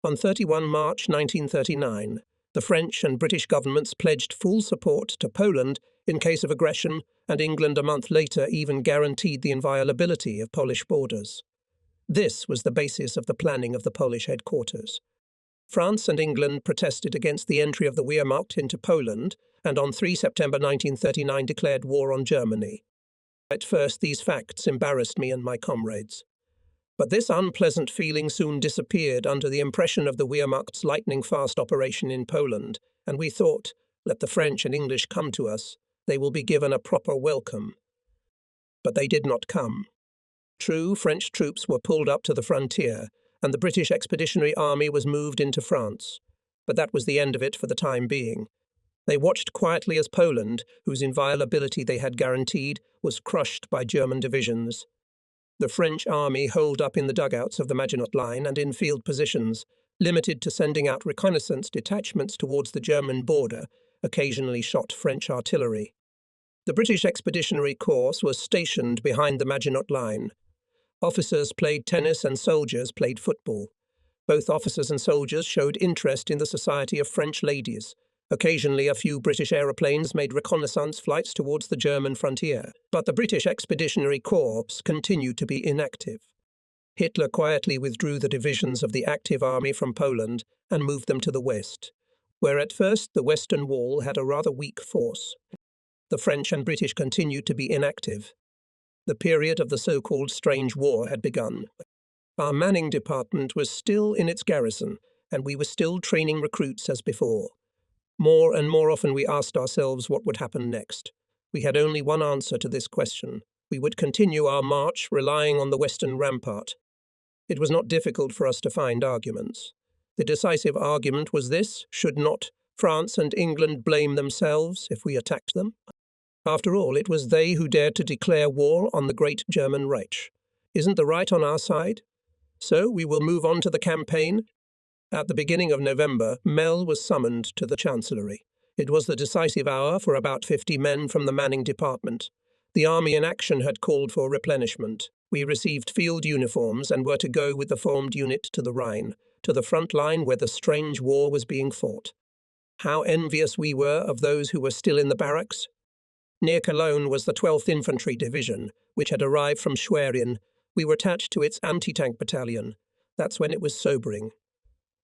On 31 March 1939, the French and British governments pledged full support to Poland in case of aggression, and England a month later even guaranteed the inviolability of Polish borders. This was the basis of the planning of the Polish headquarters. France and England protested against the entry of the Wehrmacht into Poland, and on 3 September 1939 declared war on Germany. At first, these facts embarrassed me and my comrades. But this unpleasant feeling soon disappeared under the impression of the Wehrmacht's lightning-fast operation in Poland, and we thought, let the French and English come to us, they will be given a proper welcome. But they did not come. True, French troops were pulled up to the frontier, and the British Expeditionary Army was moved into France. But that was the end of it for the time being. They watched quietly as Poland, whose inviolability they had guaranteed, was crushed by German divisions. The French army holed up in the dugouts of the Maginot Line and in field positions, limited to sending out reconnaissance detachments towards the German border, occasionally shot French artillery. The British Expeditionary Corps was stationed behind the Maginot Line. Officers played tennis and soldiers played football. Both officers and soldiers showed interest in the society of French ladies. Occasionally, a few British aeroplanes made reconnaissance flights towards the German frontier, but the British Expeditionary Corps continued to be inactive. Hitler quietly withdrew the divisions of the active army from Poland and moved them to the west, where at first the Western Wall had a rather weak force. The French and British continued to be inactive. The period of the so-called Strange War had begun. Our manning department was still in its garrison, and we were still training recruits as before. More and more often we asked ourselves what would happen next. We had only one answer to this question. We would continue our march, relying on the western rampart. It was not difficult for us to find arguments. The decisive argument was this: should not France and England blame themselves if we attacked them? After all, it was they who dared to declare war on the great German Reich. Isn't the right on our side? So we will move on to the campaign. At the beginning of November, Mel was summoned to the Chancellery. It was the decisive hour for about 50 men from the Manning Department. The army in action had called for replenishment. We received field uniforms and were to go with the formed unit to the Rhine, to the front line where the strange war was being fought. How envious we were of those who were still in the barracks. Near Cologne was the 12th Infantry Division, which had arrived from Schwerin. We were attached to its anti-tank battalion. That's when it was sobering.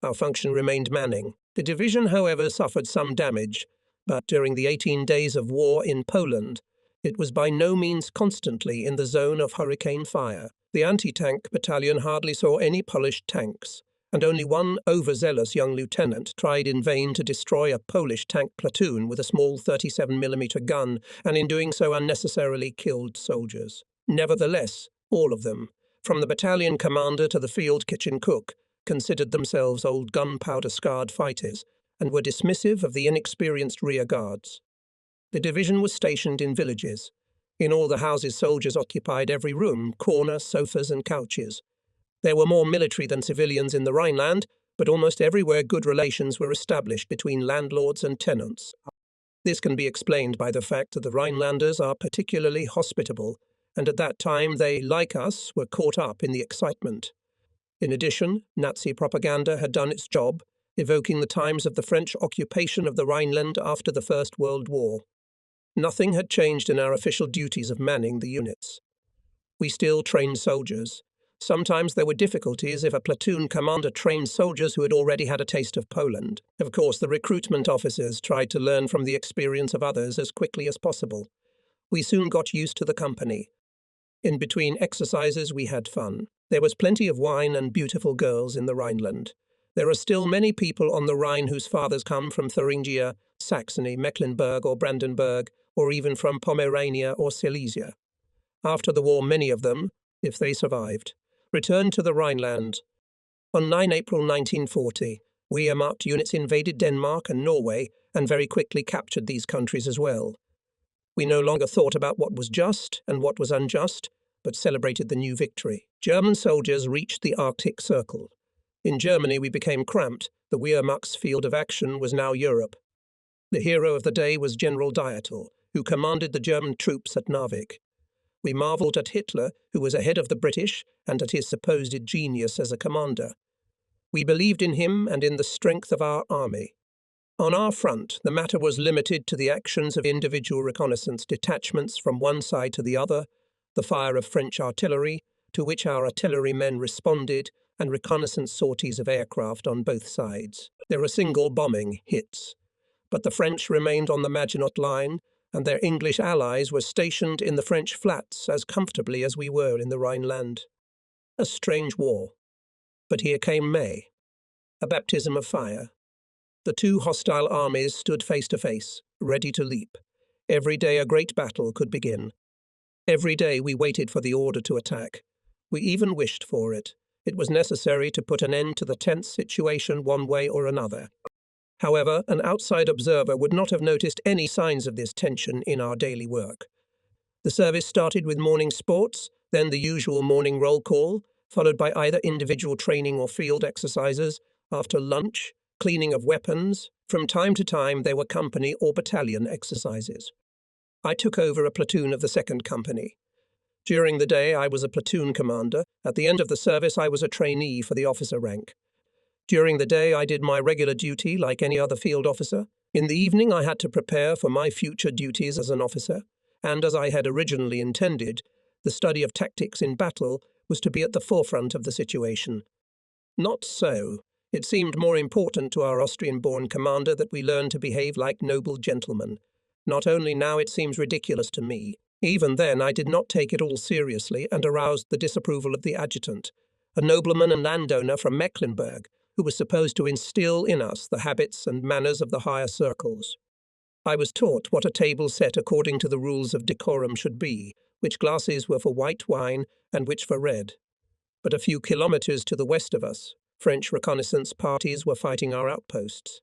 Our function remained manning. The division, however, suffered some damage, but during the 18 days of war in Poland, it was by no means constantly in the zone of hurricane fire. The anti-tank battalion hardly saw any Polish tanks, and only one overzealous young lieutenant tried in vain to destroy a Polish tank platoon with a small 37mm gun, and in doing so unnecessarily killed soldiers. Nevertheless, all of them, from the battalion commander to the field kitchen cook, considered themselves old gunpowder-scarred fighters and were dismissive of the inexperienced rear guards. The division was stationed in villages. In all the houses soldiers occupied every room, corner, sofas and couches. There were more military than civilians in the Rhineland, but almost everywhere good relations were established between landlords and tenants. This can be explained by the fact that the Rhinelanders are particularly hospitable, and at that time they, like us, were caught up in the excitement. In addition, Nazi propaganda had done its job, evoking the times of the French occupation of the Rhineland after the First World War. Nothing had changed in our official duties of manning the units. We still trained soldiers. Sometimes there were difficulties if a platoon commander trained soldiers who had already had a taste of Poland. Of course, the recruitment officers tried to learn from the experience of others as quickly as possible. We soon got used to the company. In between exercises we had fun. There was plenty of wine and beautiful girls in the Rhineland. There are still many people on the Rhine whose fathers come from Thuringia, Saxony, Mecklenburg or Brandenburg, or even from Pomerania or Silesia. After the war, many of them, if they survived, returned to the Rhineland. On 9 April 1940, Wehrmacht units invaded Denmark and Norway and very quickly captured these countries as well. We no longer thought about what was just and what was unjust, but celebrated the new victory. German soldiers reached the Arctic Circle. In Germany we became cramped. The Wehrmacht's field of action was now Europe. The hero of the day was General Dietel, who commanded the German troops at Narvik. We marvelled at Hitler, who was ahead of the British, and at his supposed genius as a commander. We believed in him and in the strength of our army. On our front, the matter was limited to the actions of individual reconnaissance detachments from one side to the other, the fire of French artillery, to which our artillerymen responded, and reconnaissance sorties of aircraft on both sides. There were single bombing hits, but the French remained on the Maginot Line, and their English allies were stationed in the French flats as comfortably as we were in the Rhineland. A strange war. But here came May, a baptism of fire. The two hostile armies stood face to face, ready to leap. Every day a great battle could begin. Every day we waited for the order to attack. We even wished for it. It was necessary to put an end to the tense situation one way or another. However, an outside observer would not have noticed any signs of this tension in our daily work. The service started with morning sports, then the usual morning roll call, followed by either individual training or field exercises. After lunch, cleaning of weapons. From time to time there were company or battalion exercises. I took over a platoon of the 2nd Company. During the day I was a platoon commander. At the end of the service I was a trainee for the officer rank. During the day I did my regular duty like any other field officer. In the evening I had to prepare for my future duties as an officer, and as I had originally intended, the study of tactics in battle was to be at the forefront of the situation. Not so. It seemed more important to our Austrian-born commander that we learn to behave like noble gentlemen. Not only now it seems ridiculous to me. Even then I did not take it all seriously and aroused the disapproval of the adjutant, a nobleman and landowner from Mecklenburg, who was supposed to instill in us the habits and manners of the higher circles. I was taught what a table set according to the rules of decorum should be, which glasses were for white wine and which for red. But a few kilometres to the west of us, French reconnaissance parties were fighting our outposts.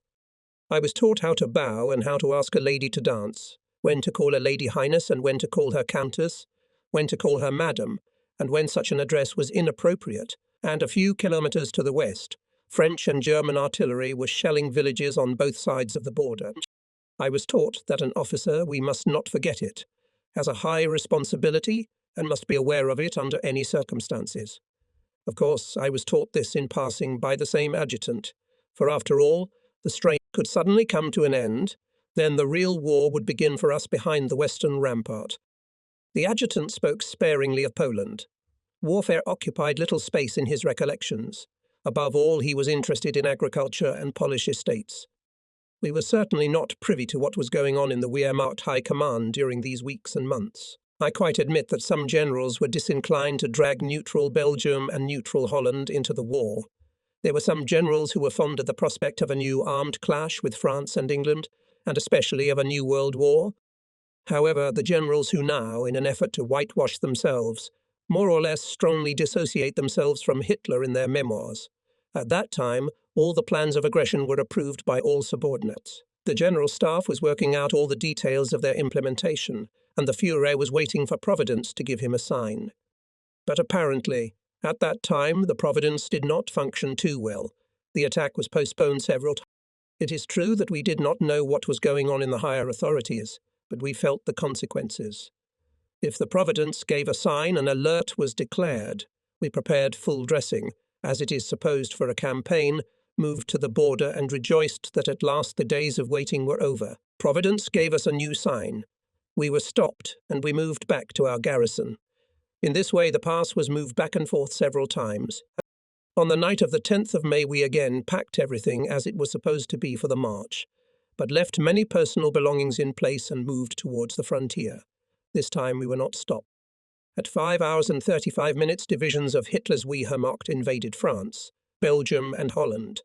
I was taught how to bow and how to ask a lady to dance, when to call a lady highness and when to call her countess, when to call her madam, and when such an address was inappropriate. And a few kilometres to the west, French and German artillery was shelling villages on both sides of the border. I was taught that an officer, we must not forget it, has a high responsibility and must be aware of it under any circumstances. Of course, I was taught this in passing by the same adjutant, for after all, the strain could suddenly come to an end, then the real war would begin for us behind the western rampart. The adjutant spoke sparingly of Poland. Warfare occupied little space in his recollections. Above all, he was interested in agriculture and Polish estates. We were certainly not privy to what was going on in the Wehrmacht High Command during these weeks and months. I quite admit that some generals were disinclined to drag neutral Belgium and neutral Holland into the war. There were some generals who were fond of the prospect of a new armed clash with France and England, and especially of a new world war. However, the generals who now, in an effort to whitewash themselves, more or less strongly dissociate themselves from Hitler in their memoirs. At that time, all the plans of aggression were approved by all subordinates. The General Staff was working out all the details of their implementation, and the Führer was waiting for Providence to give him a sign. But apparently, at that time, the Providence did not function too well. The attack was postponed several times. It is true that we did not know what was going on in the higher authorities, but we felt the consequences. If the Providence gave a sign, an alert was declared. We prepared full dressing, as it is supposed for a campaign, moved to the border and rejoiced that at last the days of waiting were over. Providence gave us a new sign. We were stopped, and we moved back to our garrison. In this way the pass was moved back and forth several times. On the night of the 10th of May we again packed everything as it was supposed to be for the march, but left many personal belongings in place and moved towards the frontier. This time we were not stopped. At 5 hours and 35 minutes divisions of Hitler's Wehrmacht invaded France, Belgium and Holland.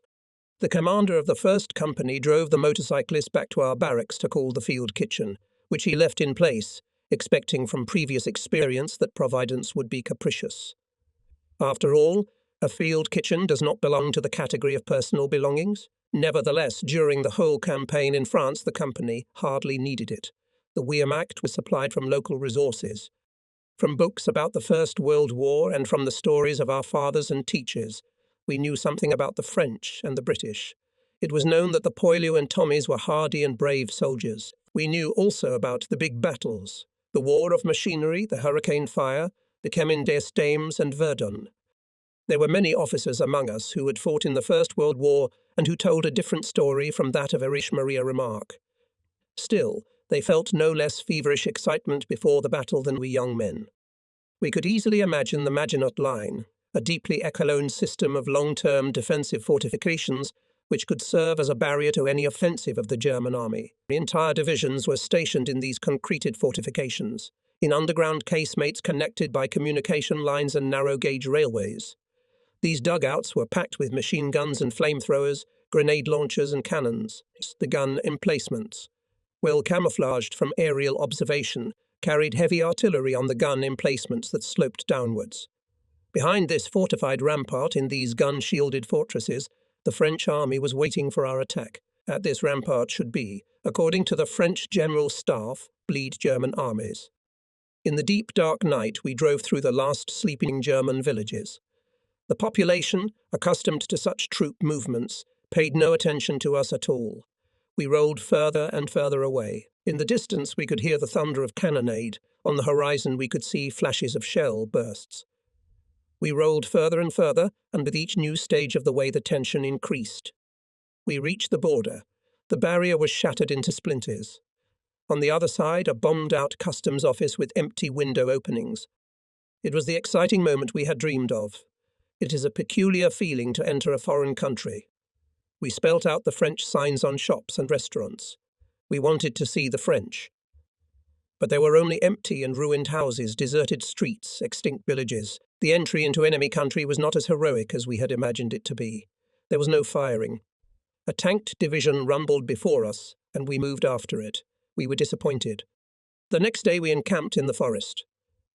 The commander of the 1st Company drove the motorcyclist back to our barracks to call the field kitchen, which he left in place, expecting from previous experience that Providence would be capricious. After all, a field kitchen does not belong to the category of personal belongings. Nevertheless, during the whole campaign in France, the company hardly needed it. The Wehrmacht was supplied from local resources. From books about the First World War and from the stories of our fathers and teachers, we knew something about the French and the British. It was known that the Poilus and Tommies were hardy and brave soldiers. We knew also about the big battles, the war of machinery, the hurricane fire, the Chemin des Dames and Verdun. There were many officers among us who had fought in the First World War and who told a different story from that of Erich Maria Remarque. Still, they felt no less feverish excitement before the battle than we young men. We could easily imagine the Maginot Line, a deeply echelon system of long-term defensive fortifications which could serve as a barrier to any offensive of the German army. Entire divisions were stationed in these concreted fortifications, in underground casemates connected by communication lines and narrow-gauge railways. These dugouts were packed with machine guns and flamethrowers, grenade launchers and cannons. The gun emplacements, well camouflaged from aerial observation, carried heavy artillery on the gun emplacements that sloped downwards. Behind this fortified rampart in these gun-shielded fortresses, the French army was waiting for our attack. At this rampart should be, according to the French General Staff, bleed German armies. In the deep dark night we drove through the last sleeping German villages. The population, accustomed to such troop movements, paid no attention to us at all. We rolled further and further away. In the distance we could hear the thunder of cannonade. On the horizon we could see flashes of shell bursts. We rolled further and further, and with each new stage of the way the tension increased. We reached the border. The barrier was shattered into splinters. On the other side, a bombed-out customs office with empty window openings. It was the exciting moment we had dreamed of. It is a peculiar feeling to enter a foreign country. We spelt out the French signs on shops and restaurants. We wanted to see the French. But there were only empty and ruined houses, deserted streets, extinct villages. The entry into enemy country was not as heroic as we had imagined it to be. There was no firing. A tanked division rumbled before us, and we moved after it. We were disappointed. The next day we encamped in the forest.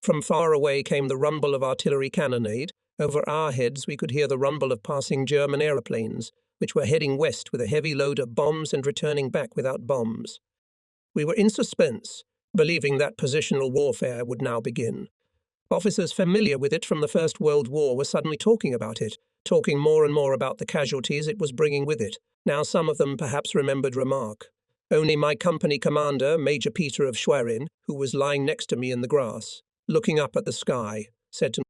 From far away came the rumble of artillery cannonade. Over our heads we could hear the rumble of passing German aeroplanes, which were heading west with a heavy load of bombs and returning back without bombs. We were in suspense, believing that positional warfare would now begin. Officers familiar with it from the First World War were suddenly talking about it, talking more and more about the casualties it was bringing with it. Now some of them perhaps remembered Remarque. Only my company commander, Major Peter of Schwerin, who was lying next to me in the grass, looking up at the sky, said to me,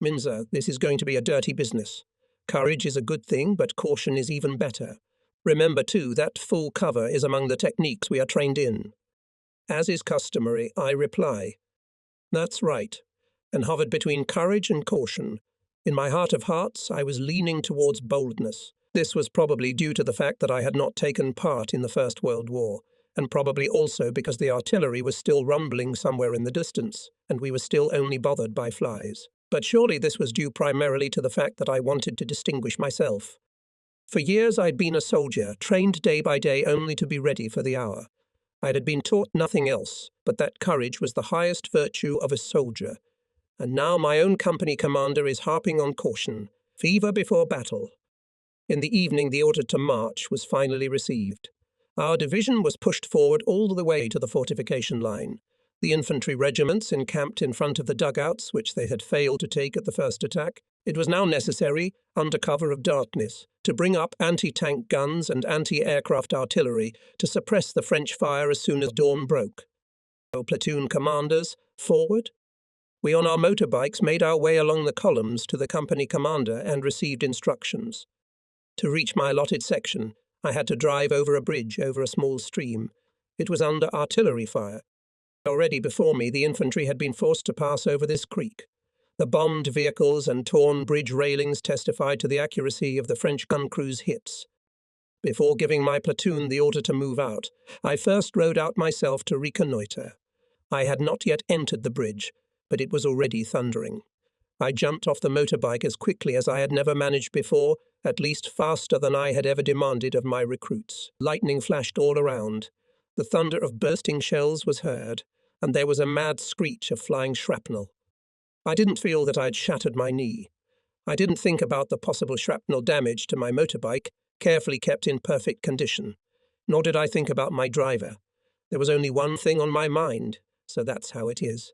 "Minza, this is going to be a dirty business. Courage is a good thing, but caution is even better. Remember, too, that full cover is among the techniques we are trained in." As is customary, I reply, "That's right," and hovered between courage and caution. In my heart of hearts, I was leaning towards boldness. This was probably due to the fact that I had not taken part in the First World War, and probably also because the artillery was still rumbling somewhere in the distance, and we were still only bothered by flies. But surely this was due primarily to the fact that I wanted to distinguish myself. For years I'd been a soldier, trained day by day only to be ready for the hour. I had been taught nothing else, but that courage was the highest virtue of a soldier. And now my own company commander is harping on caution, fever before battle. In the evening the order to march was finally received. Our division was pushed forward all the way to the fortification line. The infantry regiments encamped in front of the dugouts, which they had failed to take at the first attack. It was now necessary, under cover of darkness, to bring up anti-tank guns and anti-aircraft artillery to suppress the French fire as soon as dawn broke. Platoon commanders, forward. We on our motorbikes made our way along the columns to the company commander and received instructions. To reach my allotted section, I had to drive over a bridge over a small stream. It was under artillery fire. Already before me, the infantry had been forced to pass over this creek. The bombed vehicles and torn bridge railings testified to the accuracy of the French gun crew's hits. Before giving my platoon the order to move out, I first rode out myself to reconnoitre. I had not yet entered the bridge, but it was already thundering. I jumped off the motorbike as quickly as I had never managed before, at least faster than I had ever demanded of my recruits. Lightning flashed all around. The thunder of bursting shells was heard, and there was a mad screech of flying shrapnel. I didn't feel that I had shattered my knee. I didn't think about the possible shrapnel damage to my motorbike, carefully kept in perfect condition. Nor did I think about my driver. There was only one thing on my mind, so that's how it is.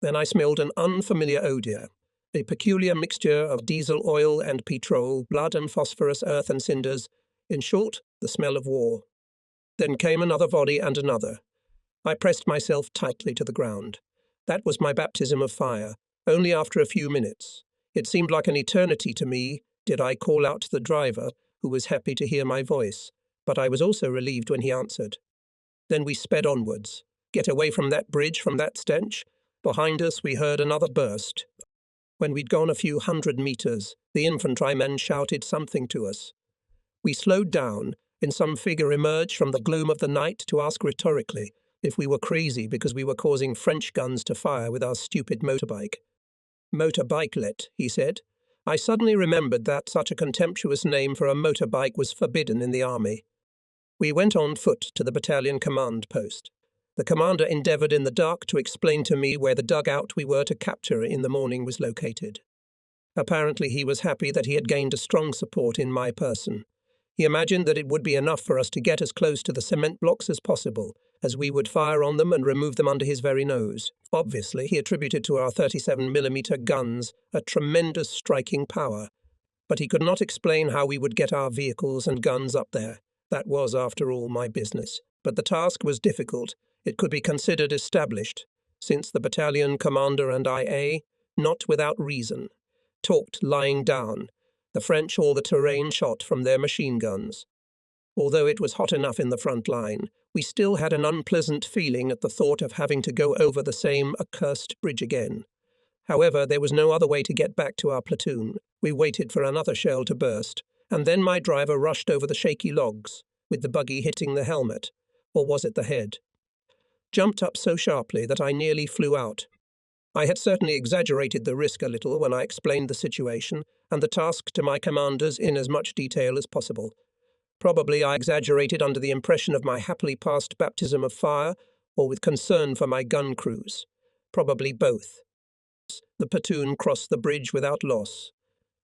Then I smelled an unfamiliar odour, a peculiar mixture of diesel oil and petrol, blood and phosphorus, earth and cinders, in short, the smell of war. Then came another volley and another. I pressed myself tightly to the ground. That was my baptism of fire, only after a few minutes. It seemed like an eternity to me, did I call out to the driver, who was happy to hear my voice, but I was also relieved when he answered. Then we sped onwards. Get away from that bridge, from that stench. Behind us we heard another burst. When we'd gone a few 100 meters, the infantrymen shouted something to us. We slowed down, and some figure emerged from the gloom of the night to ask rhetorically if we were crazy because we were causing French guns to fire with our stupid motorbike. Motorbikelet, he said. I suddenly remembered that such a contemptuous name for a motorbike was forbidden in the army. We went on foot to the battalion command post. The commander endeavoured in the dark to explain to me where the dugout we were to capture in the morning was located. Apparently he was happy that he had gained a strong support in my person. He imagined that it would be enough for us to get as close to the cement blocks as possible, as we would fire on them and remove them under his very nose. Obviously, he attributed to our 37mm guns a tremendous striking power, but he could not explain how we would get our vehicles and guns up there. That was, after all, my business. But the task was difficult. It could be considered established, since the battalion commander and I, not without reason, talked lying down. The French all the terrain shot from their machine guns. Although it was hot enough in the front line, we still had an unpleasant feeling at the thought of having to go over the same accursed bridge again. However, there was no other way to get back to our platoon. We waited for another shell to burst, and then my driver rushed over the shaky logs, with the buggy hitting the helmet, or was it the head? Jumped up so sharply that I nearly flew out. I had certainly exaggerated the risk a little when I explained the situation and the task to my commanders in as much detail as possible. Probably I exaggerated under the impression of my happily passed baptism of fire, or with concern for my gun crews. Probably both. The platoon crossed the bridge without loss.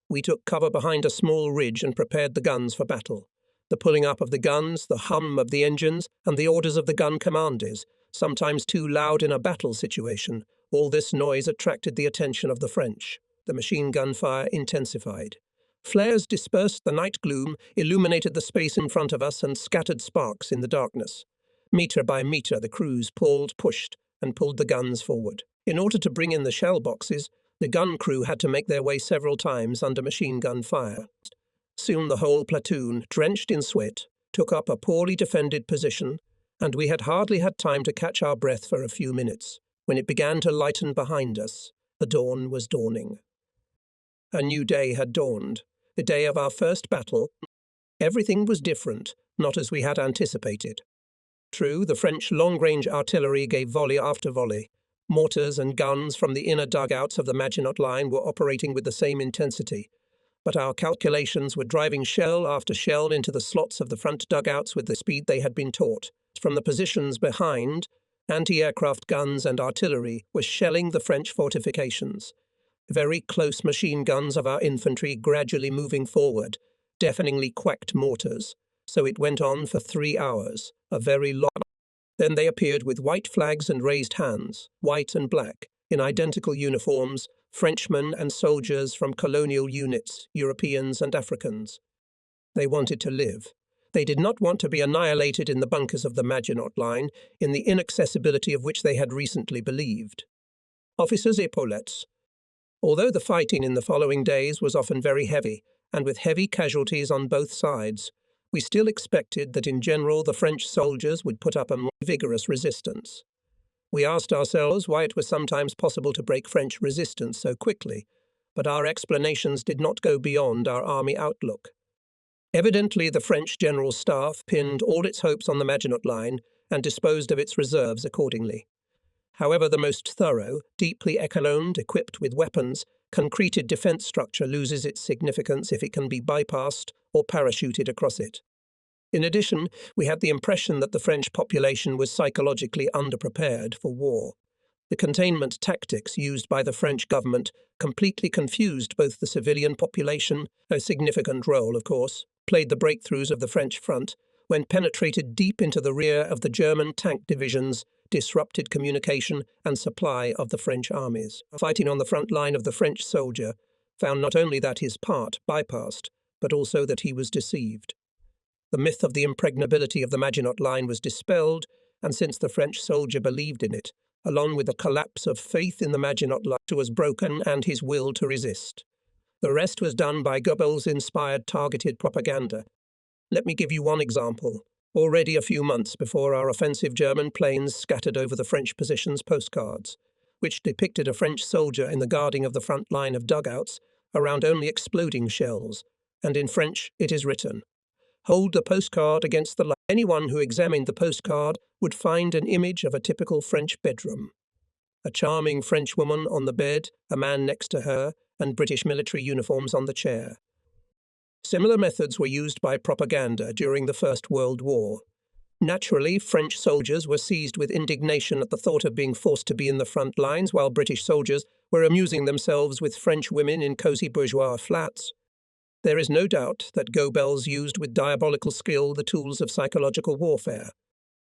We took cover behind a small ridge and prepared the guns for battle. The pulling up of the guns, the hum of the engines, and the orders of the gun commanders, sometimes too loud in a battle situation, all this noise attracted the attention of the French. The machine gun fire intensified. Flares dispersed the night gloom, illuminated the space in front of us, and scattered sparks in the darkness. Metre by metre, the crews pulled, pushed, and pulled the guns forward. In order to bring in the shell boxes, the gun crew had to make their way several times under machine gun fire. Soon the whole platoon, drenched in sweat, took up a poorly defended position, and we had hardly had time to catch our breath for a few minutes, when it began to lighten behind us. The dawn was dawning. A new day had dawned, the day of our first battle. Everything was different, not as we had anticipated. True, the French long-range artillery gave volley after volley. Mortars and guns from the inner dugouts of the Maginot Line were operating with the same intensity, but our calculations were driving shell after shell into the slots of the front dugouts with the speed they had been taught. From the positions behind, anti-aircraft guns and artillery were shelling the French fortifications. Very close machine guns of our infantry gradually moving forward, deafeningly quacked mortars. So it went on for 3 hours, a very long. Then they appeared with white flags and raised hands, white and black, in identical uniforms, Frenchmen and soldiers from colonial units, Europeans and Africans. They wanted to live. They did not want to be annihilated in the bunkers of the Maginot Line, in the inaccessibility of which they had recently believed. Officers' epaulettes. Although the fighting in the following days was often very heavy, and with heavy casualties on both sides, we still expected that in general the French soldiers would put up a more vigorous resistance. We asked ourselves why it was sometimes possible to break French resistance so quickly, but our explanations did not go beyond our army outlook. Evidently the French General Staff pinned all its hopes on the Maginot Line and disposed of its reserves accordingly. However, the most thorough, deeply echeloned, equipped with weapons, concreted defence structure loses its significance if it can be bypassed or parachuted across it. In addition, we had the impression that the French population was psychologically underprepared for war. The containment tactics used by the French government completely confused both the civilian population, a significant role, of course, played the breakthroughs of the French front, when penetrated deep into the rear of the German tank divisions, disrupted communication and supply of the French armies. Fighting on the front line of the French soldier found not only that his part bypassed, but also that he was deceived. The myth of the impregnability of the Maginot Line was dispelled, and since the French soldier believed in it, along with the collapse of faith in the Maginot Line was broken and his will to resist. The rest was done by Goebbels-inspired targeted propaganda. Let me give you one example. Already a few months before our offensive, German planes scattered over the French positions postcards, which depicted a French soldier in the guarding of the front line of dugouts around only exploding shells, and in French it is written, "Hold the postcard against the light." Anyone who examined the postcard would find an image of a typical French bedroom. A charming French woman on the bed, a man next to her, and British military uniforms on the chair. Similar methods were used by propaganda during the First World War. Naturally, French soldiers were seized with indignation at the thought of being forced to be in the front lines, while British soldiers were amusing themselves with French women in cosy bourgeois flats. There is no doubt that Goebbels used with diabolical skill the tools of psychological warfare.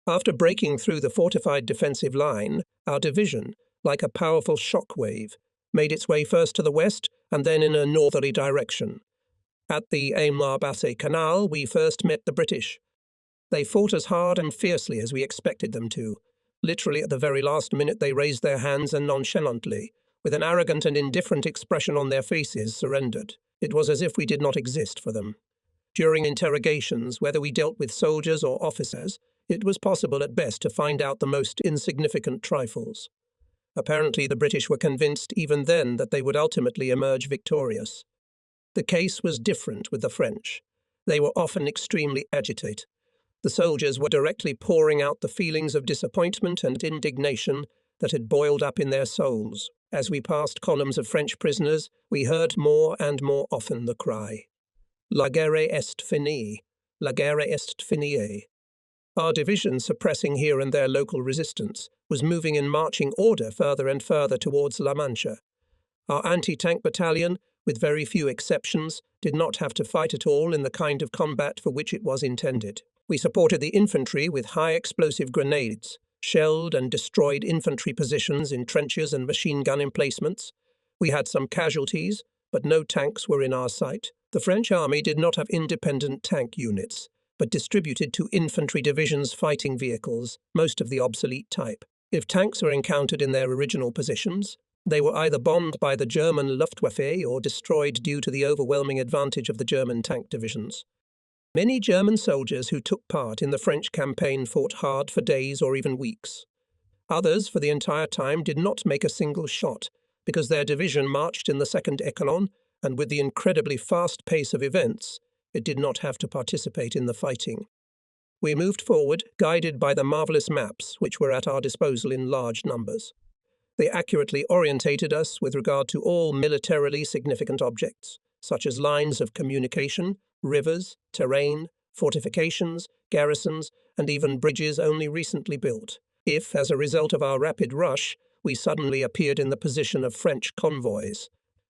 After breaking through the fortified defensive line, our division, like a powerful shock wave, made its way first to the west and then in a northerly direction. At the Aisne-Marne-Bassée Canal, we first met the British. They fought as hard and fiercely as we expected them to. Literally at the very last minute they raised their hands and nonchalantly, with an arrogant and indifferent expression on their faces, surrendered. It was as if we did not exist for them. During interrogations, whether we dealt with soldiers or officers, it was possible at best to find out the most insignificant trifles. Apparently the British were convinced even then that they would ultimately emerge victorious. The case was different with the French. They were often extremely agitated. The soldiers were directly pouring out the feelings of disappointment and indignation that had boiled up in their souls. As we passed columns of French prisoners, we heard more and more often the cry, "La guerre est finie, la guerre est finie." Our division, suppressing here and there local resistance, was moving in marching order further and further towards La Mancha. Our anti-tank battalion, with very few exceptions, did not have to fight at all in the kind of combat for which it was intended. We supported the infantry with high-explosive grenades, shelled and destroyed infantry positions in trenches and machine gun emplacements. We had some casualties, but no tanks were in our sight. The French army did not have independent tank units, but distributed to infantry divisions fighting vehicles, most of the obsolete type. If tanks were encountered in their original positions, they were either bombed by the German Luftwaffe or destroyed due to the overwhelming advantage of the German tank divisions. Many German soldiers who took part in the French campaign fought hard for days or even weeks. Others, for the entire time, did not make a single shot, because their division marched in the second echelon, and with the incredibly fast pace of events, it did not have to participate in the fighting. We moved forward, guided by the marvelous maps which were at our disposal in large numbers. They accurately orientated us with regard to all militarily significant objects, such as lines of communication, rivers, terrain, fortifications, garrisons, and even bridges only recently built. If, as a result of our rapid rush, we suddenly appeared in the position of French convoys,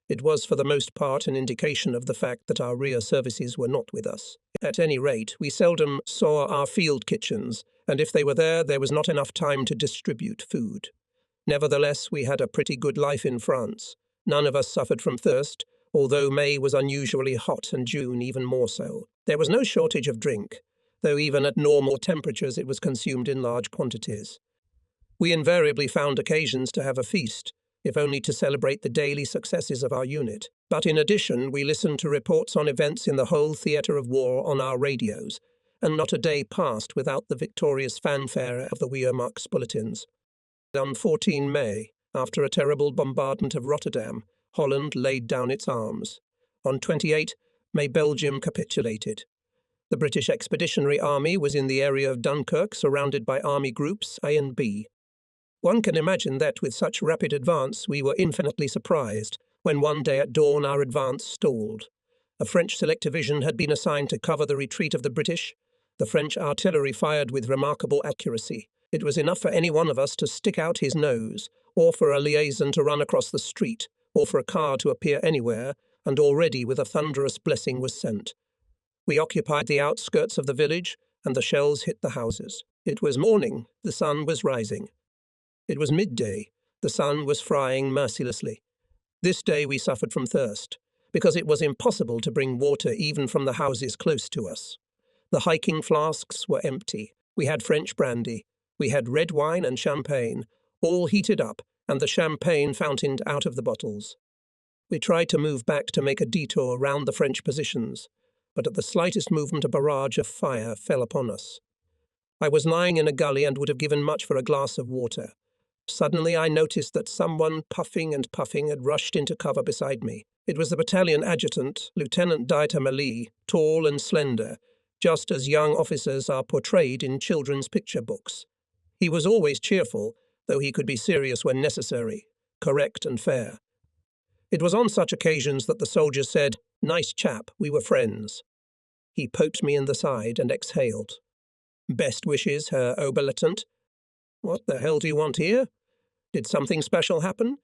it was for the most part an indication of the fact that our rear services were not with us. At any rate, we seldom saw our field kitchens, and if they were there, there was not enough time to distribute food. Nevertheless, we had a pretty good life in France. None of us suffered from thirst, although May was unusually hot and June even more so. There was no shortage of drink, though even at normal temperatures it was consumed in large quantities. We invariably found occasions to have a feast, if only to celebrate the daily successes of our unit. But in addition, we listened to reports on events in the whole theatre of war on our radios, and not a day passed without the victorious fanfare of the Wehrmacht's bulletins. On 14 May, after a terrible bombardment of Rotterdam, Holland laid down its arms. On 28 May, Belgium capitulated. The British Expeditionary Army was in the area of Dunkirk, surrounded by army groups A and B. One can imagine that with such rapid advance we were infinitely surprised when one day at dawn our advance stalled. A French select division had been assigned to cover the retreat of the British. The French artillery fired with remarkable accuracy. It was enough for any one of us to stick out his nose, or for a liaison to run across the street, or for a car to appear anywhere, and already with a thunderous blessing was sent. We occupied the outskirts of the village, and the shells hit the houses. It was morning, the sun was rising. It was midday, the sun was frying mercilessly. This day we suffered from thirst, because it was impossible to bring water even from the houses close to us. The hiking flasks were empty. We had French brandy. We had red wine and champagne, all heated up, and the champagne fountained out of the bottles. We tried to move back to make a detour round the French positions, but at the slightest movement a barrage of fire fell upon us. I was lying in a gully and would have given much for a glass of water. Suddenly I noticed that someone, puffing and puffing, had rushed into cover beside me. It was the battalion adjutant, Lieutenant Dieter Malee, tall and slender, just as young officers are portrayed in children's picture books. He was always cheerful, though he could be serious when necessary, correct and fair. It was on such occasions that the soldiers said, "Nice chap, we were friends." He poked me in the side and exhaled. "Best wishes, Herr Oberleutnant." "What the hell do you want here? Did something special happen?"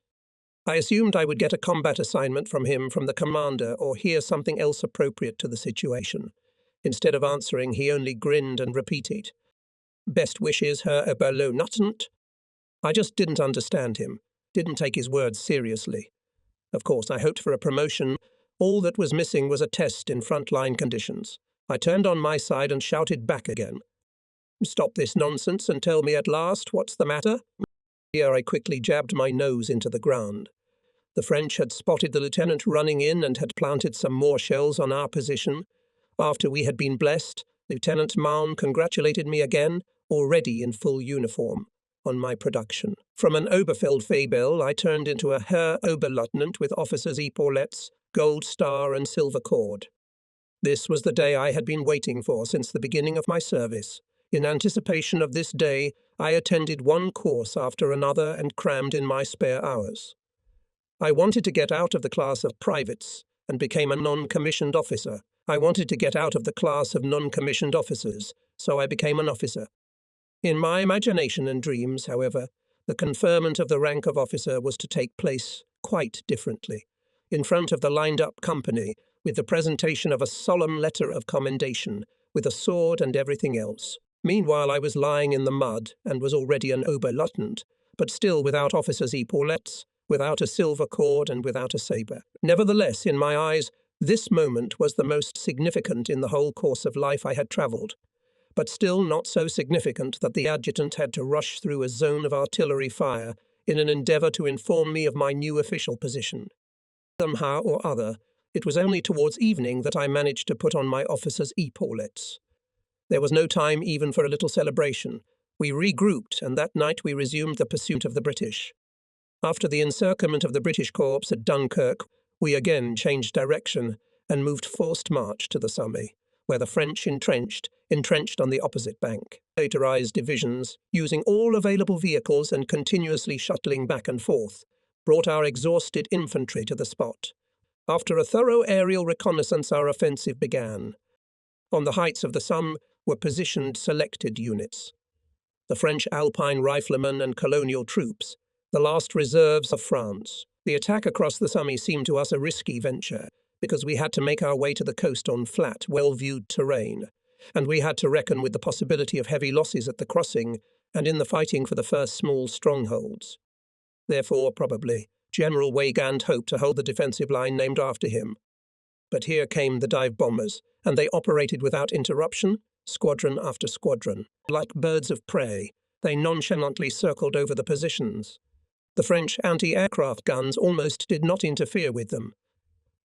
I assumed I would get a combat assignment from him from the commander or hear something else appropriate to the situation. Instead of answering, he only grinned and repeated, "Best wishes, Herr Oberleutnant." I just didn't understand him, didn't take his words seriously. Of course, I hoped for a promotion. All that was missing was a test in frontline conditions. I turned on my side and shouted back again, "Stop this nonsense and tell me at last what's the matter." Here I quickly jabbed my nose into the ground. The French had spotted the lieutenant running in and had planted some more shells on our position. After we had been blessed, Lieutenant Maun congratulated me again, already in full uniform, on my production. From an Oberfeldwebel I turned into a Herr Oberleutnant with officer's epaulettes, gold star and silver cord. This was the day I had been waiting for since the beginning of my service. In anticipation of this day, I attended one course after another and crammed in my spare hours. I wanted to get out of the class of privates and became a non-commissioned officer. I wanted to get out of the class of non-commissioned officers, so I became an officer. In my imagination and dreams, however, the conferment of the rank of officer was to take place quite differently, in front of the lined-up company, with the presentation of a solemn letter of commendation, with a sword and everything else. Meanwhile, I was lying in the mud and was already an Oberleutnant, but still without officer's epaulettes, without a silver cord and without a sabre. Nevertheless, in my eyes, this moment was the most significant in the whole course of life I had travelled, but still not so significant that the adjutant had to rush through a zone of artillery fire in an endeavour to inform me of my new official position. Somehow or other, it was only towards evening that I managed to put on my officer's epaulettes. There was no time even for a little celebration. We regrouped, and that night we resumed the pursuit of the British. After the encirclement of the British corps at Dunkirk, we again changed direction and moved forced march to the Somme, where the French entrenched on the opposite bank. Militarized divisions, using all available vehicles and continuously shuttling back and forth, brought our exhausted infantry to the spot. After a thorough aerial reconnaissance, our offensive began. On the heights of the Somme were positioned selected units. The French Alpine riflemen and colonial troops, the last reserves of France. The attack across the Somme seemed to us a risky venture, because we had to make our way to the coast on flat, well-viewed terrain, and we had to reckon with the possibility of heavy losses at the crossing and in the fighting for the first small strongholds. Therefore, probably, General Weygand hoped to hold the defensive line named after him. But here came the dive bombers, and they operated without interruption, squadron after squadron. Like birds of prey, they nonchalantly circled over the positions. The French anti-aircraft guns almost did not interfere with them.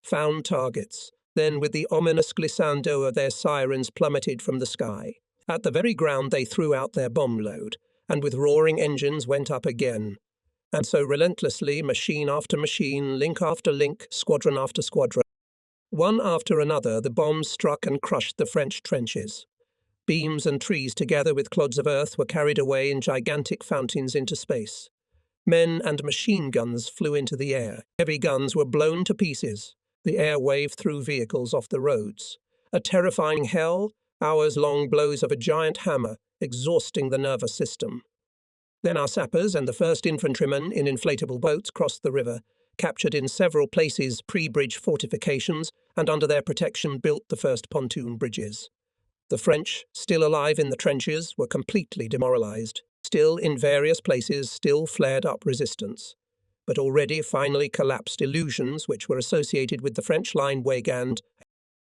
Found targets, then with the ominous glissando of their sirens plummeted from the sky. At the very ground they threw out their bomb load, and with roaring engines went up again. And so relentlessly, machine after machine, link after link, squadron after squadron. One after another, the bombs struck and crushed the French trenches. Beams and trees, together with clods of earth, were carried away in gigantic fountains into space. Men and machine guns flew into the air. Heavy guns were blown to pieces. The air waved through vehicles off the roads. A terrifying hell, hours-long blows of a giant hammer, exhausting the nervous system. Then our sappers and the first infantrymen in inflatable boats crossed the river, captured in several places pre-bridge fortifications, and under their protection built the first pontoon bridges. The French, still alive in the trenches, were completely demoralized. Still in various places, still flared up resistance, but already finally collapsed illusions which were associated with the French line Weygand.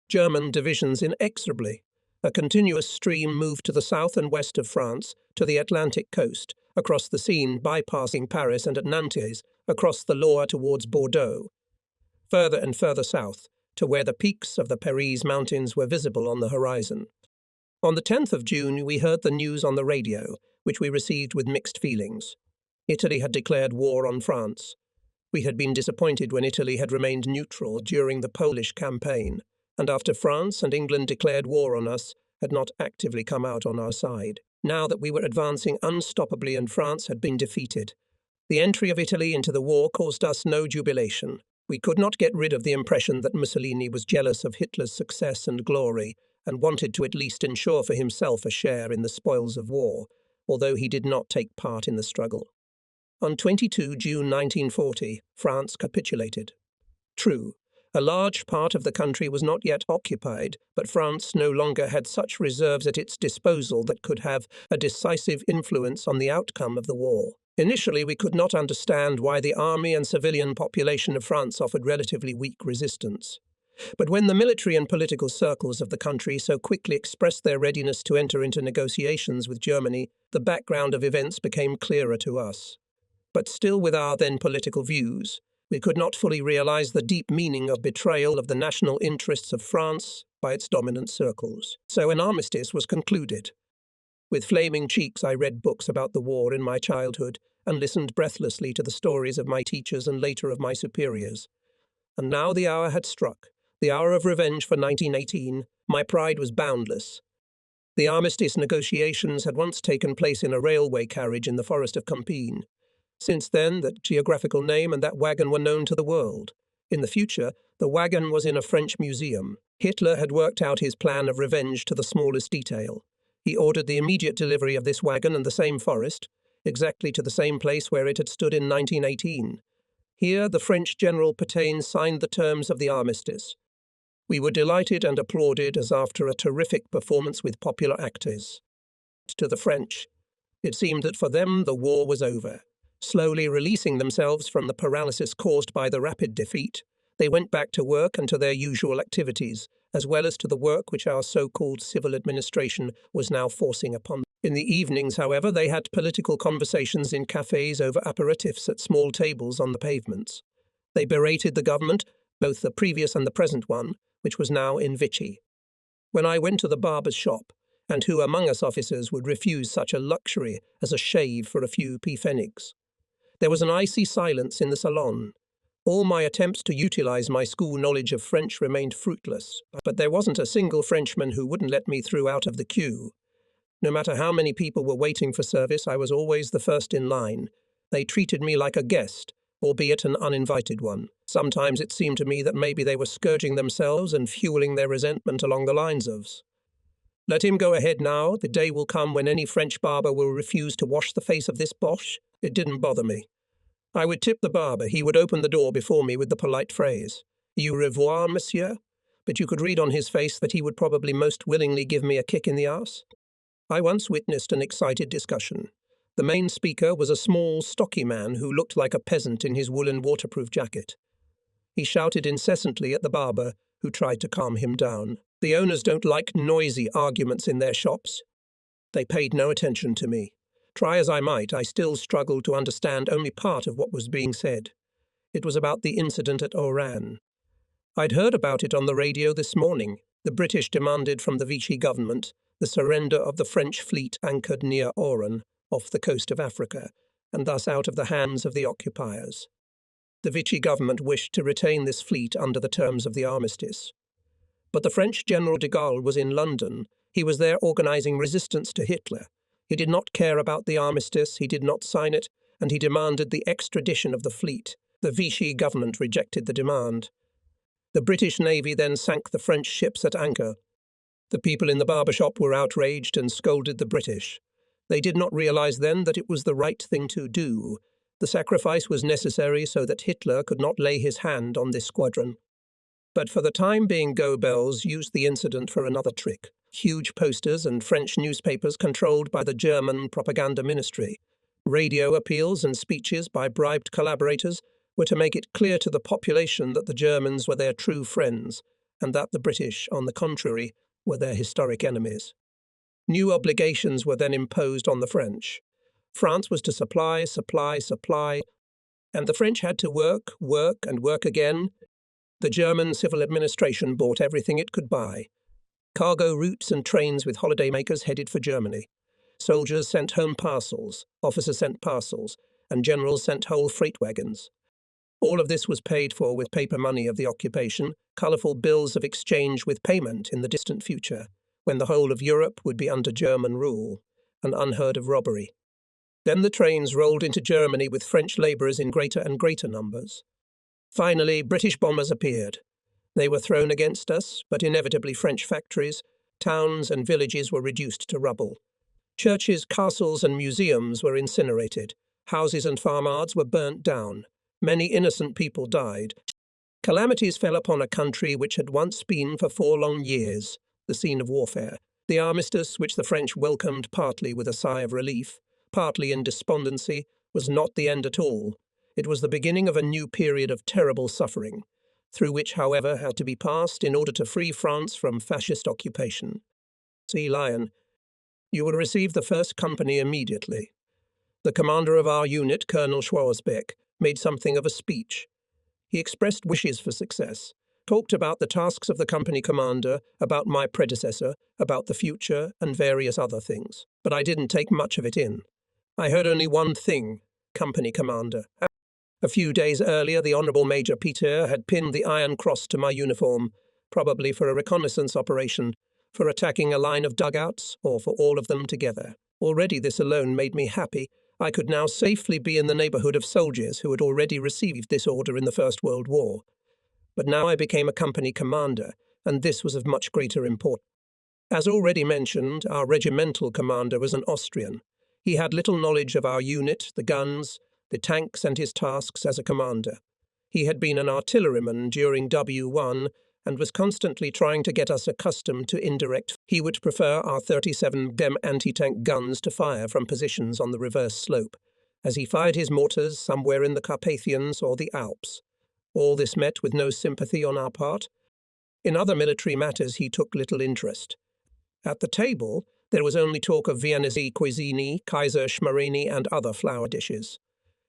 German divisions inexorably. A continuous stream moved to the south and west of France, to the Atlantic coast, across the Seine, bypassing Paris and at Nantes, across the Loire towards Bordeaux. further and further south, to where the peaks of the Paris Mountains were visible on the horizon. On the 10th of June, we heard the news on the radio, which we received with mixed feelings. Italy had declared war on France. We had been disappointed when Italy had remained neutral during the Polish campaign, and after France and England declared war on us, had not actively come out on our side. Now that we were advancing unstoppably and France had been defeated, the entry of Italy into the war caused us no jubilation. We could not get rid of the impression that Mussolini was jealous of Hitler's success and glory, and wanted to at least ensure for himself a share in the spoils of war, although he did not take part in the struggle. On 22 June 1940, France capitulated. True, a large part of the country was not yet occupied, but France no longer had such reserves at its disposal that could have a decisive influence on the outcome of the war. Initially, we could not understand why the army and civilian population of France offered relatively weak resistance. But when the military and political circles of the country so quickly expressed their readiness to enter into negotiations with Germany, the background of events became clearer to us. But still with our then political views, we could not fully realize the deep meaning of betrayal of the national interests of France by its dominant circles. So an armistice was concluded. With flaming cheeks, I read books about the war in my childhood and listened breathlessly to the stories of my teachers and later of my superiors. And now the hour had struck, the hour of revenge for 1918. My pride was boundless. The armistice negotiations had once taken place in a railway carriage in the forest of Compiègne. Since then, that geographical name and that wagon were known to the world. In the future, the wagon was in a French museum. Hitler had worked out his plan of revenge to the smallest detail. He ordered the immediate delivery of this wagon in the same forest, exactly to the same place where it had stood in 1918. Here, the French General Pétain signed the terms of the armistice. We were delighted and applauded as after a terrific performance with popular actors. To the French, it seemed that for them the war was over. Slowly releasing themselves from the paralysis caused by the rapid defeat, they went back to work and to their usual activities, as well as to the work which our so-called civil administration was now forcing upon them. In the evenings, however, they had political conversations in cafes over aperitifs at small tables on the pavements. They berated the government, both the previous and the present one, which was now in Vichy. When I went to the barber's shop, and who among us officers would refuse such a luxury as a shave for a few pfennigs? There was an icy silence in the salon. All my attempts to utilize my school knowledge of French remained fruitless, but there wasn't a single Frenchman who wouldn't let me through out of the queue. No matter how many people were waiting for service, I was always the first in line. They treated me like a guest, albeit an uninvited one. Sometimes it seemed to me that maybe they were scourging themselves and fueling their resentment along the lines of, "Let him go ahead now. The day will come when any French barber will refuse to wash the face of this Boche." It didn't bother me. I would tip the barber. He would open the door before me with the polite phrase, "Au revoir, monsieur," but you could read on his face that he would probably most willingly give me a kick in the arse. I once witnessed an excited discussion. The main speaker was a small, stocky man who looked like a peasant in his woolen waterproof jacket. He shouted incessantly at the barber, who tried to calm him down. The owners don't like noisy arguments in their shops. They paid no attention to me. Try as I might, I still struggled to understand only part of what was being said. It was about the incident at Oran. I'd heard about it on the radio this morning. The British demanded from the Vichy government the surrender of the French fleet anchored near Oran, off the coast of Africa, and thus out of the hands of the occupiers. The Vichy government wished to retain this fleet under the terms of the armistice. But the French General de Gaulle was in London. He was there organizing resistance to Hitler. He did not care about the armistice, he did not sign it, and he demanded the extradition of the fleet. The Vichy government rejected the demand. The British Navy then sank the French ships at anchor. The people in the barber shop were outraged and scolded the British. They did not realize then that it was the right thing to do. The sacrifice was necessary so that Hitler could not lay his hand on this squadron. But for the time being, Goebbels used the incident for another trick. Huge posters and French newspapers controlled by the German propaganda ministry. Radio appeals and speeches by bribed collaborators were to make it clear to the population that the Germans were their true friends, and that the British, on the contrary, were their historic enemies. New obligations were then imposed on the French. France was to supply, and the French had to work, and work again. The German civil administration bought everything it could buy. Cargo routes and trains with holidaymakers headed for Germany. Soldiers sent home parcels, officers sent parcels, and generals sent whole freight wagons. All of this was paid for with paper money of the occupation, colourful bills of exchange with payment in the distant future, when the whole of Europe would be under German rule, an unheard of robbery. Then the trains rolled into Germany with French labourers in greater and greater numbers. Finally, British bombers appeared. They were thrown against us, but inevitably French factories, towns and villages were reduced to rubble. Churches, castles and museums were incinerated. Houses and farmyards were burnt down. Many innocent people died. Calamities fell upon a country which had once been for 4 long years the scene of warfare. The armistice, which the French welcomed partly with a sigh of relief, partly in despondency, was not the end at all. It was the beginning of a new period of terrible suffering, through which, however, had to be passed in order to free France from fascist occupation. Sea Lion, you will receive the first company immediately. The commander of our unit, Colonel Schwarzbeck, made something of a speech. He expressed wishes for success, talked about the tasks of the company commander, about my predecessor, about the future, and various other things. But I didn't take much of it in. I heard only one thing, company commander. A few days earlier, the Honourable Major Peter had pinned the Iron Cross to my uniform, probably for a reconnaissance operation, for attacking a line of dugouts, or for all of them together. Already this alone made me happy. I could now safely be in the neighbourhood of soldiers who had already received this order in the First World War. But now I became a company commander, and this was of much greater importance. As already mentioned, our regimental commander was an Austrian. He had little knowledge of our unit, the guns, the tanks and his tasks as a commander. He had been an artilleryman during W1 and was constantly trying to get us accustomed to indirect. He would prefer our 37 Dem anti-tank guns to fire from positions on the reverse slope, as he fired his mortars somewhere in the Carpathians or the Alps. All this met with no sympathy on our part. In other military matters he took little interest. At the table, there was only talk of Viennese cuisine, Kaiser schmarrini and other flour dishes.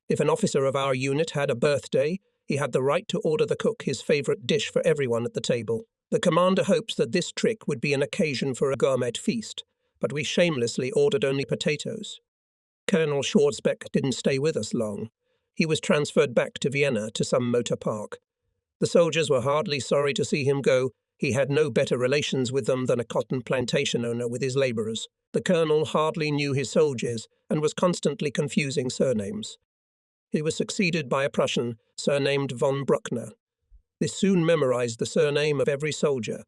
If an officer of our unit had a birthday, he had the right to order the cook his favourite dish for everyone at the table. The commander hopes that this trick would be an occasion for a gourmet feast, but we shamelessly ordered only potatoes. Colonel Schwarzbeck didn't stay with us long. He was transferred back to Vienna to some motor park. The soldiers were hardly sorry to see him go. He had no better relations with them than a cotton plantation owner with his labourers. The colonel hardly knew his soldiers and was constantly confusing surnames. He was succeeded by a Prussian surnamed von Bruckner. This soon memorized the surname of every soldier.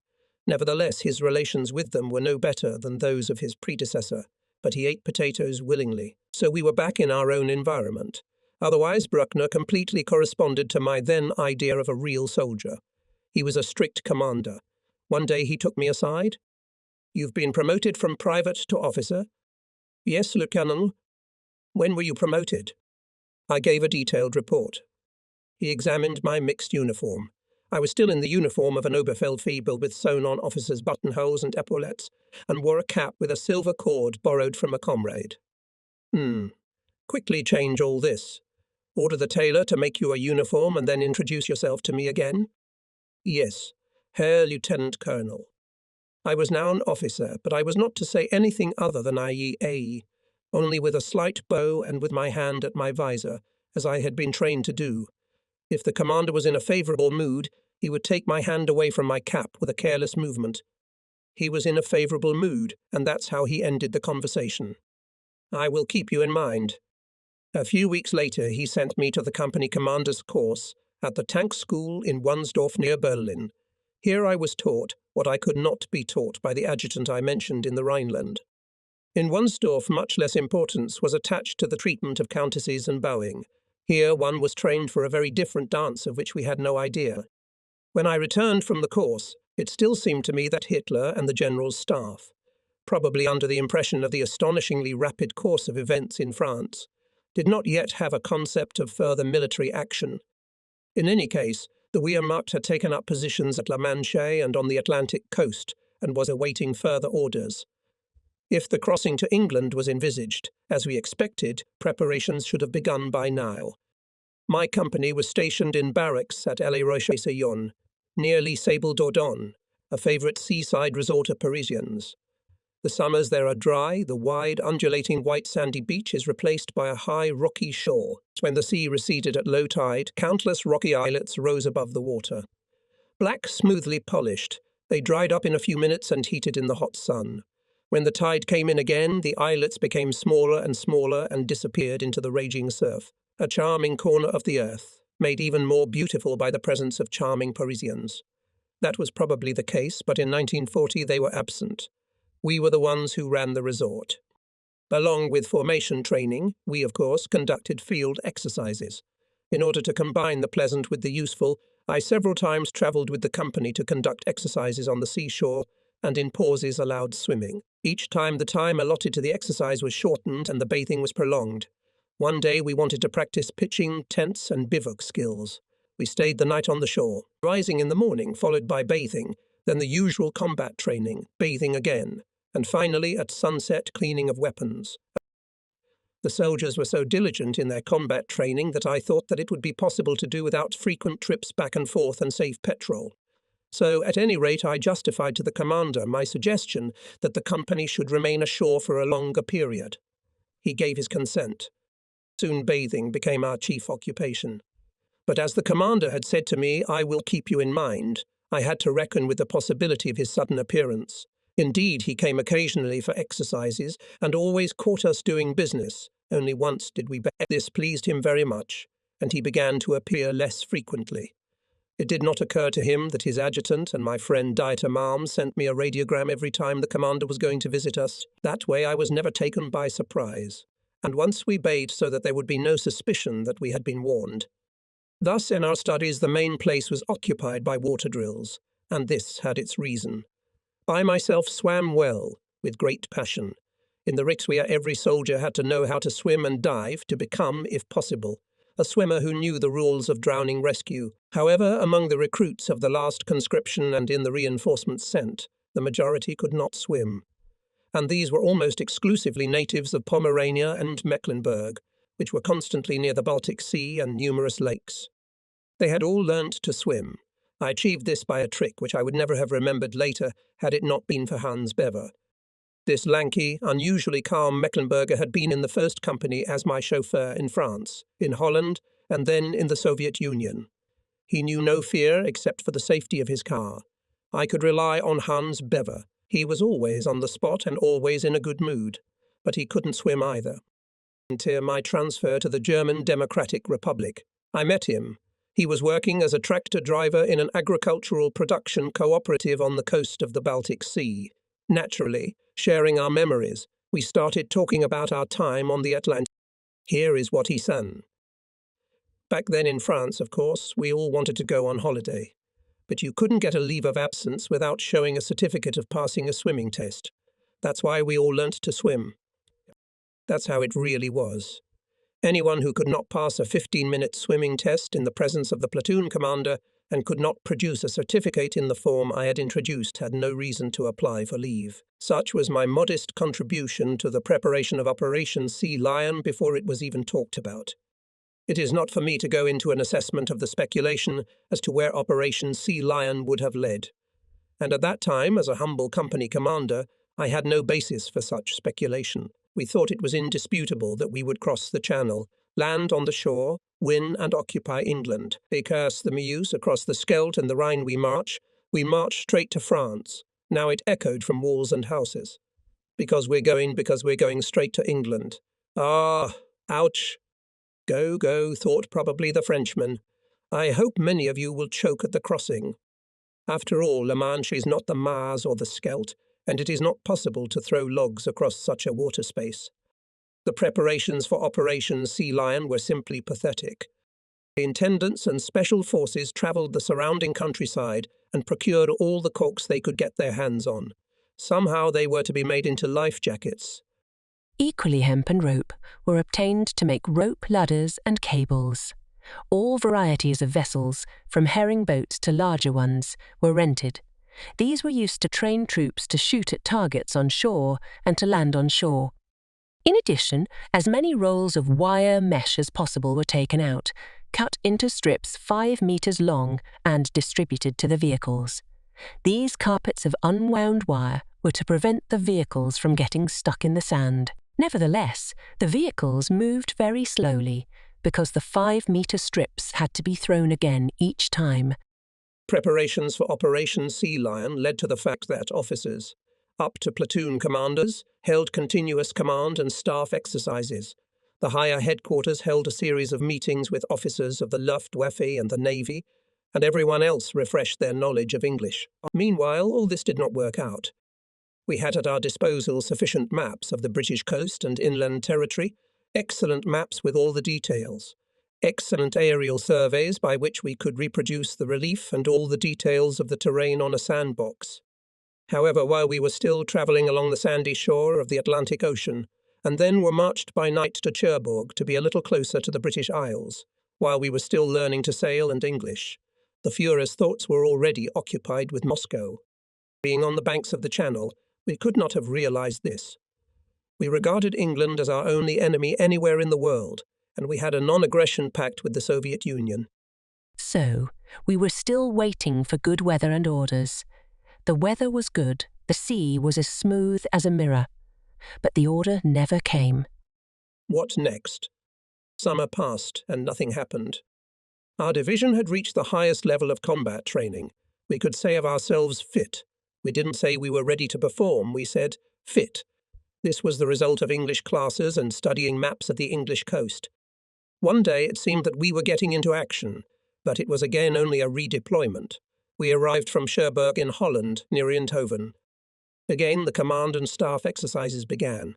Nevertheless, his relations with them were no better than those of his predecessor, but he ate potatoes willingly, so we were back in our own environment. Otherwise, Bruckner completely corresponded to my then idea of a real soldier. He was a strict commander. One day he took me aside. "You've been promoted from private to officer?" "Yes, Lieutenant." "When were you promoted?" I gave a detailed report. He examined my mixed uniform. I was still in the uniform of an Oberfeldwebel with sewn-on officers' buttonholes and epaulettes, and wore a cap with a silver cord borrowed from a comrade. Quickly change all this. Order the tailor to make you a uniform and then introduce yourself to me again?" "Yes, Herr Lieutenant Colonel." I was now an officer, but I was not to say anything other than IEA, only with a slight bow and with my hand at my visor, as I had been trained to do. If the commander was in a favourable mood, he would take my hand away from my cap with a careless movement. He was in a favourable mood, and that's how he ended the conversation. "I will keep you in mind." A few weeks later, he sent me to the company commander's course at the tank school in Wunsdorf near Berlin. Here I was taught what I could not be taught by the adjutant I mentioned in the Rhineland. In Wunsdorf, much less importance was attached to the treatment of countesses and bowing. Here one was trained for a very different dance of which we had no idea. When I returned from the course, it still seemed to me that Hitler and the general's staff, probably under the impression of the astonishingly rapid course of events in France, did not yet have a concept of further military action. In any case, the Wehrmacht had taken up positions at La Manche and on the Atlantic coast and was awaiting further orders. If the crossing to England was envisaged, as we expected, preparations should have begun by now. My company was stationed in barracks at Les Roches-Sillon. near Les Sables-d'Ardenne, a favourite seaside resort of Parisians. The summers there are dry, the wide, undulating white sandy beach is replaced by a high, rocky shore. When the sea receded at low tide, countless rocky islets rose above the water. Black, smoothly polished, they dried up in a few minutes and heated in the hot sun. When the tide came in again, the islets became smaller and disappeared into the raging surf, a charming corner of the earth, made even more beautiful by the presence of charming Parisians. That was probably the case, but in 1940 they were absent. We were the ones who ran the resort. Along with formation training, we, of course, conducted field exercises. In order to combine the pleasant with the useful, I several times travelled with the company to conduct exercises on the seashore, and in pauses allowed swimming. Each time the time allotted to the exercise was shortened and the bathing was prolonged. One day we wanted to practice pitching, tents and bivouac skills. We stayed the night on the shore, rising in the morning, followed by bathing, then the usual combat training, bathing again, and finally at sunset cleaning of weapons. The soldiers were so diligent in their combat training that I thought that it would be possible to do without frequent trips back and forth and save petrol. So, at any rate, I justified to the commander my suggestion that the company should remain ashore for a longer period. He gave his consent. Soon bathing became our chief occupation. But as the commander had said to me, "I will keep you in mind," I had to reckon with the possibility of his sudden appearance. Indeed, he came occasionally for exercises and always caught us doing business. Only once did we bet. This pleased him very much, and he began to appear less frequently. It did not occur to him that his adjutant and my friend Dieter Malm sent me a radiogram every time the commander was going to visit us. That way I was never taken by surprise. And once we bathed so that there would be no suspicion that we had been warned. Thus, in our studies, the main place was occupied by water drills, and this had its reason. I myself swam well, with great passion. In the Rikswea, every soldier had to know how to swim and dive to become, if possible, a swimmer who knew the rules of drowning rescue. However, among the recruits of the last conscription and in the reinforcements sent, the majority could not swim. And these were almost exclusively natives of Pomerania and Mecklenburg, which were constantly near the Baltic Sea and numerous lakes. They had all learnt to swim. I achieved this by a trick which I would never have remembered later had it not been for Hans Bever. This lanky, unusually calm Mecklenburger had been in the first company as my chauffeur in France, in Holland, and then in the Soviet Union. He knew no fear except for the safety of his car. I could rely on Hans Bever. He was always on the spot and always in a good mood, but he couldn't swim either. Until my transfer to the German Democratic Republic, I met him. He was working as a tractor driver in an agricultural production cooperative on the coast of the Baltic Sea. Naturally, sharing our memories, we started talking about our time on the Atlantic. Here is what he sang. Back then in France, of course, we all wanted to go on holiday. But you couldn't get a leave of absence without showing a certificate of passing a swimming test. That's why we all learnt to swim. That's how it really was. Anyone who could not pass a 15-minute swimming test in the presence of the platoon commander and could not produce a certificate in the form I had introduced had no reason to apply for leave. Such was my modest contribution to the preparation of Operation Sea Lion before it was even talked about. It is not for me to go into an assessment of the speculation as to where Operation Sea Lion would have led. And at that time, as a humble company commander, I had no basis for such speculation. We thought it was indisputable that we would cross the Channel, land on the shore, win and occupy England. Because the Meuse, across the Scheldt and the Rhine we march straight to France. Now it echoed from walls and houses. Because we're going straight to England. Ah, ouch. Go, go, thought probably the Frenchman. I hope many of you will choke at the crossing. After all, La Manche is not the Maas or the Scheldt, and it is not possible to throw logs across such a water space. The preparations for Operation Sea Lion were simply pathetic. The intendants and special forces travelled the surrounding countryside and procured all the corks they could get their hands on. Somehow they were to be made into life jackets. Equally, hemp and rope were obtained to make rope ladders and cables. All varieties of vessels, from herring boats to larger ones, were rented. These were used to train troops to shoot at targets on shore and to land on shore. In addition, as many rolls of wire mesh as possible were taken out, cut into strips 5 meters long and distributed to the vehicles. These carpets of unwound wire were to prevent the vehicles from getting stuck in the sand. Nevertheless, the vehicles moved very slowly because the 5-meter strips had to be thrown again each time. Preparations for Operation Sea Lion led to the fact that officers, up to platoon commanders, held continuous command and staff exercises. The higher headquarters held a series of meetings with officers of the Luftwaffe and the Navy, and everyone else refreshed their knowledge of English. Meanwhile, all this did not work out. We had at our disposal sufficient maps of the British coast and inland territory, excellent maps with all the details, excellent aerial surveys by which we could reproduce the relief and all the details of the terrain on a sandbox. However, while we were still travelling along the sandy shore of the Atlantic Ocean, and then were marched by night to Cherbourg to be a little closer to the British Isles, while we were still learning to sail and English, the Führer's thoughts were already occupied with Moscow. Being on the banks of the Channel, we could not have realized this. We regarded England as our only enemy anywhere in the world, and we had a non-aggression pact with the Soviet Union. So, we were still waiting for good weather and orders. The weather was good, the sea was as smooth as a mirror, but the order never came. What next? Summer passed and nothing happened. Our division had reached the highest level of combat training. We could say of ourselves fit. We didn't say we were ready to perform, we said fit. This was the result of English classes and studying maps of the English coast. One day it seemed that we were getting into action, but it was again only a redeployment. We arrived from Cherbourg in Holland, near Eindhoven. Again the command and staff exercises began.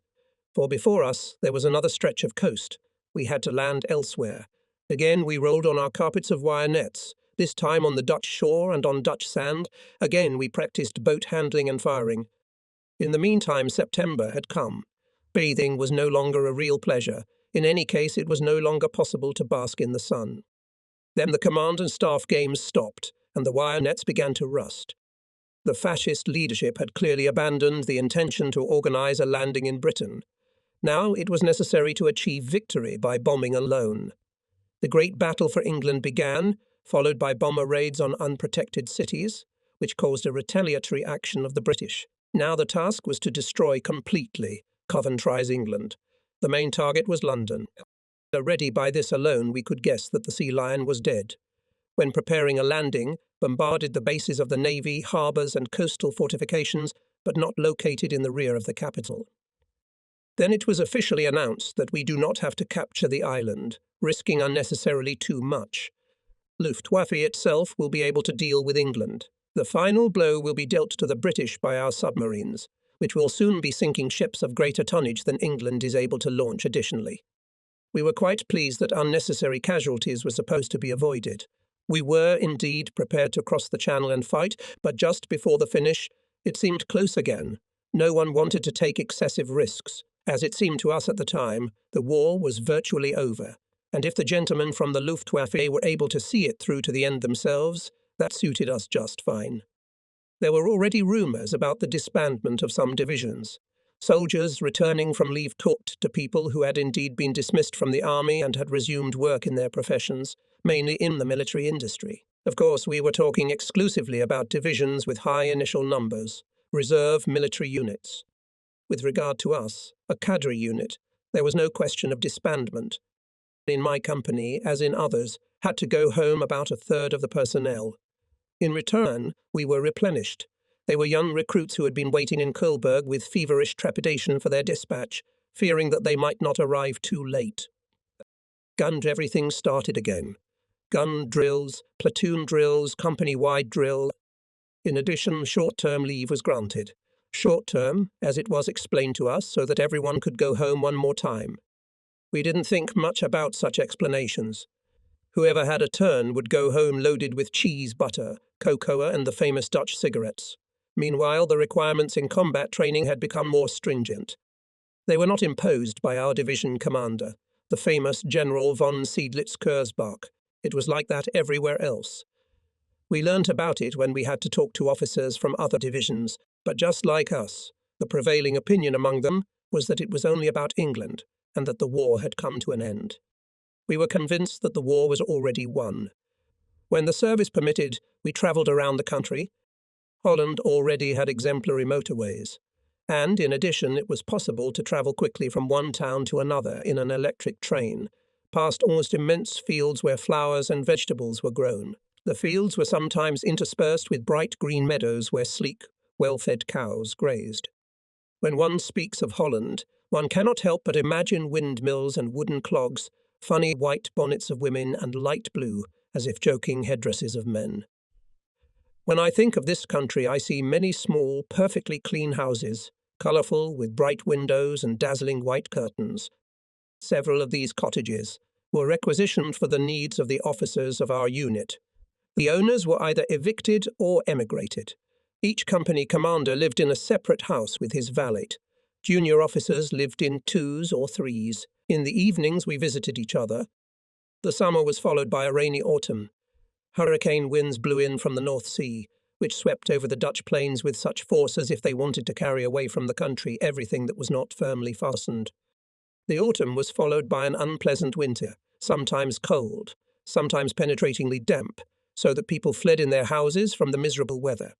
For before us there was another stretch of coast. We had to land elsewhere. Again we rolled on our carpets of wire nets, this time on the Dutch shore and on Dutch sand. Again we practiced boat handling and firing. In the meantime September had come. Bathing was no longer a real pleasure. In any case it was no longer possible to bask in the sun. Then the command and staff games stopped, and the wire nets began to rust. The fascist leadership had clearly abandoned the intention to organise a landing in Britain. Now it was necessary to achieve victory by bombing alone. The great battle for England began, followed by bomber raids on unprotected cities, which caused a retaliatory action of the British. Now the task was to destroy completely Coventry's England. The main target was London. Already by this alone we could guess that the Sea Lion was dead. When preparing a landing, bombarded the bases of the Navy, harbours and coastal fortifications, but not located in the rear of the capital. Then it was officially announced that we do not have to capture the island, risking unnecessarily too much. Luftwaffe itself will be able to deal with England. The final blow will be dealt to the British by our submarines, which will soon be sinking ships of greater tonnage than England is able to launch additionally. We were quite pleased that unnecessary casualties were supposed to be avoided. We were, indeed, prepared to cross the Channel and fight, but just before the finish, it seemed close again. No one wanted to take excessive risks. As it seemed to us at the time, the war was virtually over, and if the gentlemen from the Luftwaffe were able to see it through to the end themselves, that suited us just fine. There were already rumours about the disbandment of some divisions. Soldiers returning from leave talked to people who had indeed been dismissed from the army and had resumed work in their professions, mainly in the military industry. Of course, we were talking exclusively about divisions with high initial numbers, reserve military units. With regard to us, a cadre unit, there was no question of disbandment. In my company, as in others, had to go home about a third of the personnel. In return, we were replenished. They were young recruits who had been waiting in Coburg with feverish trepidation for their dispatch, fearing that they might not arrive too late. Everything started again. Gun drills, platoon drills, company-wide drill. In addition, short-term leave was granted. Short-term, as it was explained to us, so that everyone could go home one more time. We didn't think much about such explanations. Whoever had a turn would go home loaded with cheese, butter, cocoa, and the famous Dutch cigarettes. Meanwhile, the requirements in combat training had become more stringent. They were not imposed by our division commander, the famous General von Seydlitz-Kurzbach. It was like that everywhere else. We learnt about it when we had to talk to officers from other divisions, but just like us, the prevailing opinion among them was that it was only about England, and that the war had come to an end. We were convinced that the war was already won. When the service permitted, we travelled around the country. Holland already had exemplary motorways. And, in addition, it was possible to travel quickly from one town to another in an electric train, past almost immense fields where flowers and vegetables were grown. The fields were sometimes interspersed with bright green meadows where sleek, well-fed cows grazed. When one speaks of Holland, one cannot help but imagine windmills and wooden clogs, funny white bonnets of women and light blue, as if joking headdresses of men. When I think of this country, I see many small, perfectly clean houses, colourful with bright windows and dazzling white curtains. Several of these cottages were requisitioned for the needs of the officers of our unit. The owners were either evicted or emigrated. Each company commander lived in a separate house with his valet. Junior officers lived in twos or threes. In the evenings we visited each other. The summer was followed by a rainy autumn. Hurricane winds blew in from the North Sea, which swept over the Dutch plains with such force as if they wanted to carry away from the country everything that was not firmly fastened. The autumn was followed by an unpleasant winter, sometimes cold, sometimes penetratingly damp, so that people fled in their houses from the miserable weather.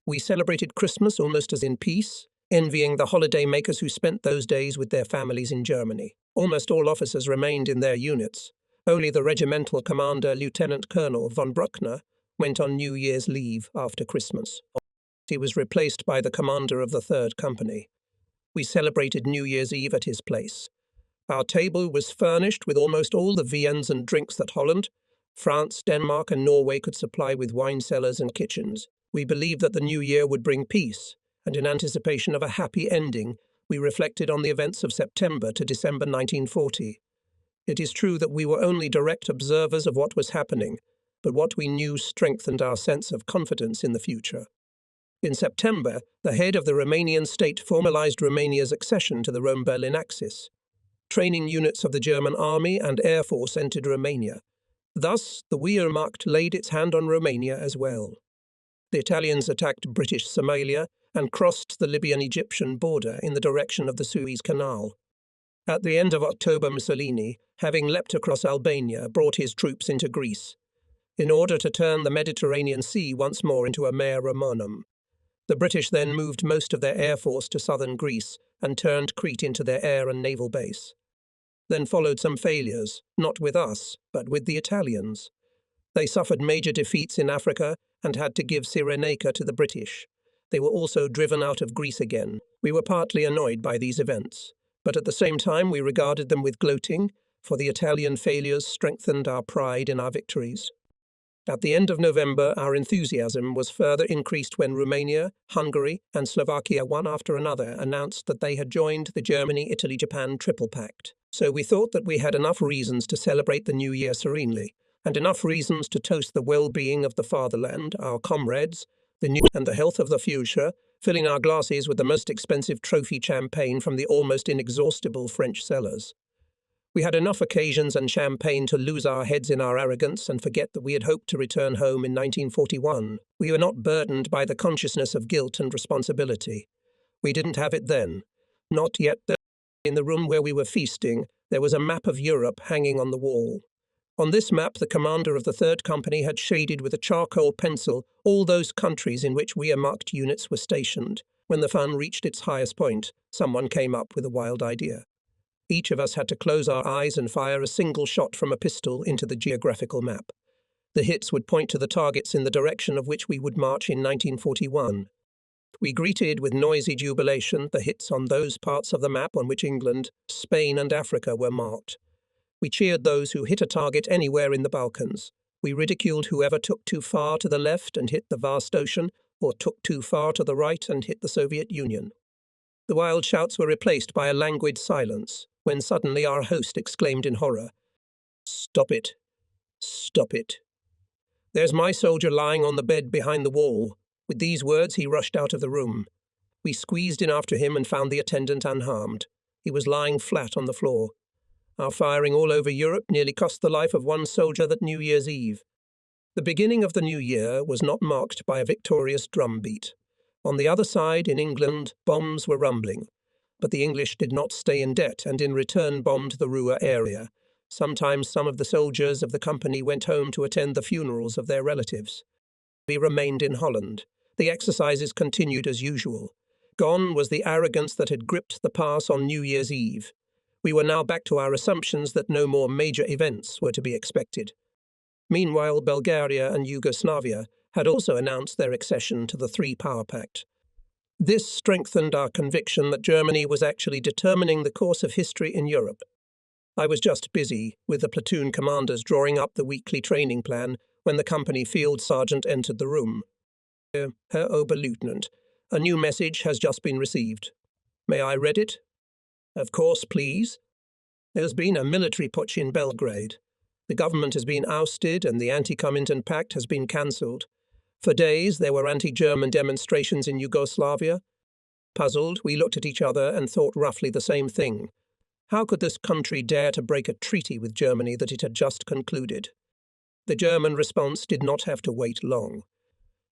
We celebrated Christmas almost as in peace, envying the holiday makers who spent those days with their families in Germany. Almost all officers remained in their units. Only the regimental commander, Lieutenant Colonel von Bruckner, went on New Year's leave after Christmas. He was replaced by the commander of the 3rd Company. We celebrated New Year's Eve at his place. Our table was furnished with almost all the viands and drinks that Holland, France, Denmark and Norway could supply with wine cellars and kitchens. We believed that the new year would bring peace, and in anticipation of a happy ending, we reflected on the events of September to December 1940. It is true that we were only direct observers of what was happening, but what we knew strengthened our sense of confidence in the future. In September, the head of the Romanian state formalized Romania's accession to the Rome-Berlin axis. Training units of the German army and air force entered Romania. Thus, the Wehrmacht laid its hand on Romania as well. The Italians attacked British Somalia and crossed the Libyan-Egyptian border in the direction of the Suez Canal. At the end of October, Mussolini, having leapt across Albania, brought his troops into Greece, in order to turn the Mediterranean Sea once more into a mare Romanum. The British then moved most of their air force to southern Greece and turned Crete into their air and naval base. Then followed some failures, not with us, but with the Italians. They suffered major defeats in Africa and had to give Cyrenaica to the British. They were also driven out of Greece again. We were partly annoyed by these events, but at the same time we regarded them with gloating, for the Italian failures strengthened our pride in our victories. At the end of November, our enthusiasm was further increased when Romania, Hungary, and Slovakia, one after another, announced that they had joined the Germany-Italy-Japan Triple Pact. So we thought that we had enough reasons to celebrate the new year serenely, and enough reasons to toast the well-being of the fatherland, our comrades, the new and the health of the future, filling our glasses with the most expensive trophy champagne from the almost inexhaustible French cellars. We had enough occasions and champagne to lose our heads in our arrogance and forget that we had hoped to return home in 1941. We were not burdened by the consciousness of guilt and responsibility. We didn't have it then. Not yet. In the room where we were feasting, there was a map of Europe hanging on the wall. On this map, the commander of the 3rd Company had shaded with a charcoal pencil all those countries in which Wehrmacht units were stationed. When the fun reached its highest point, someone came up with a wild idea. Each of us had to close our eyes and fire a single shot from a pistol into the geographical map. The hits would point to the targets in the direction of which we would march in 1941. We greeted with noisy jubilation the hits on those parts of the map on which England, Spain and Africa were marked. We cheered those who hit a target anywhere in the Balkans. We ridiculed whoever took too far to the left and hit the vast ocean, or took too far to the right and hit the Soviet Union. The wild shouts were replaced by a languid silence, when suddenly our host exclaimed in horror, "Stop it! Stop it! There's my soldier lying on the bed behind the wall." With these words he rushed out of the room. We squeezed in after him and found the attendant unharmed. He was lying flat on the floor. Our firing all over Europe nearly cost the life of one soldier that New Year's Eve. The beginning of the new year was not marked by a victorious drumbeat. On the other side, in England, bombs were rumbling. But the English did not stay in debt and in return bombed the Ruhr area, Sometimes some of the soldiers of the company went home to attend the funerals of their relatives. We remained in Holland. The exercises continued as usual. Gone was the arrogance that had gripped the pass on New Year's Eve. We were now back to our assumptions that no more major events were to be expected. Meanwhile, Bulgaria and Yugoslavia had also announced their accession to the Three-Power Pact. This strengthened our conviction that Germany was actually determining the course of history in Europe. I was just busy with the platoon commanders drawing up the weekly training plan when the company field sergeant entered the room. Herr Oberleutnant, a new message has just been received. May I read it? Of course, please. There's been a military putsch in Belgrade. The government has been ousted and the anti-Comintern pact has been cancelled. For days there were anti-German demonstrations in Yugoslavia. Puzzled, we looked at each other and thought roughly the same thing. How could this country dare to break a treaty with Germany that it had just concluded? The German response did not have to wait long.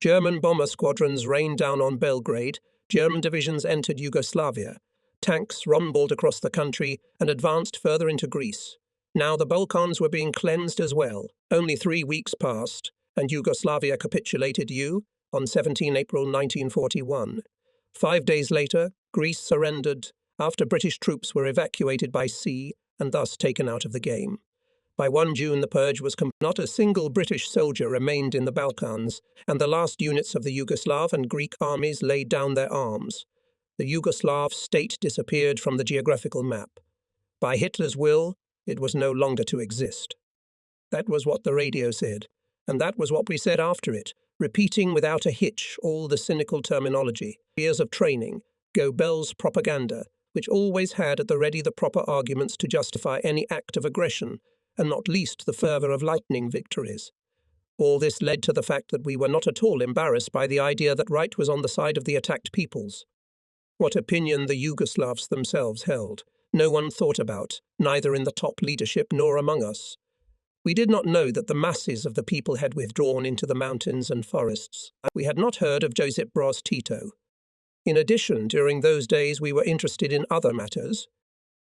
German bomber squadrons rained down on Belgrade, German divisions entered Yugoslavia, tanks rumbled across the country and advanced further into Greece. Now the Balkans were being cleansed as well. Only 3 weeks passed, and Yugoslavia capitulated on 17 April 1941. 5 days later, Greece surrendered after British troops were evacuated by sea and thus taken out of the game. By 1 June the purge was complete. Not a single British soldier remained in the Balkans, and the last units of the Yugoslav and Greek armies laid down their arms. The Yugoslav state disappeared from the geographical map. By Hitler's will, it was no longer to exist. That was what the radio said, and that was what we said after it, repeating without a hitch all the cynical terminology, years of training, Goebbels propaganda, which always had at the ready the proper arguments to justify any act of aggression, and not least the fervour of lightning victories. All this led to the fact that we were not at all embarrassed by the idea that right was on the side of the attacked peoples. What opinion the Yugoslavs themselves held, no one thought about, neither in the top leadership nor among us. We did not know that the masses of the people had withdrawn into the mountains and forests. We had not heard of Josip Broz Tito. In addition, during those days we were interested in other matters.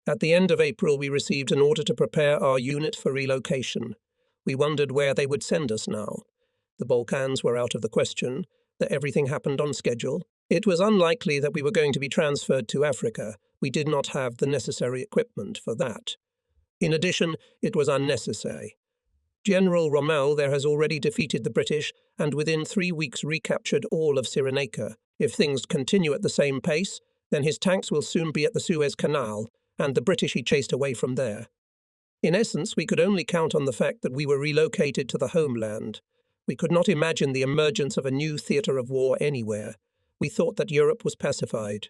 At the end of April we received an order to prepare our unit for relocation. We wondered where they would send us now. The Balkans were out of the question, that everything happened on schedule. It was unlikely that we were going to be transferred to Africa. We did not have the necessary equipment for that. In addition, it was unnecessary. General Rommel there has already defeated the British and within 3 weeks recaptured all of Cyrenaica. If things continue at the same pace, then his tanks will soon be at the Suez Canal, and the British he chased away from there. In essence, we could only count on the fact that we were relocated to the homeland. We could not imagine the emergence of a new theatre of war anywhere. We thought that Europe was pacified.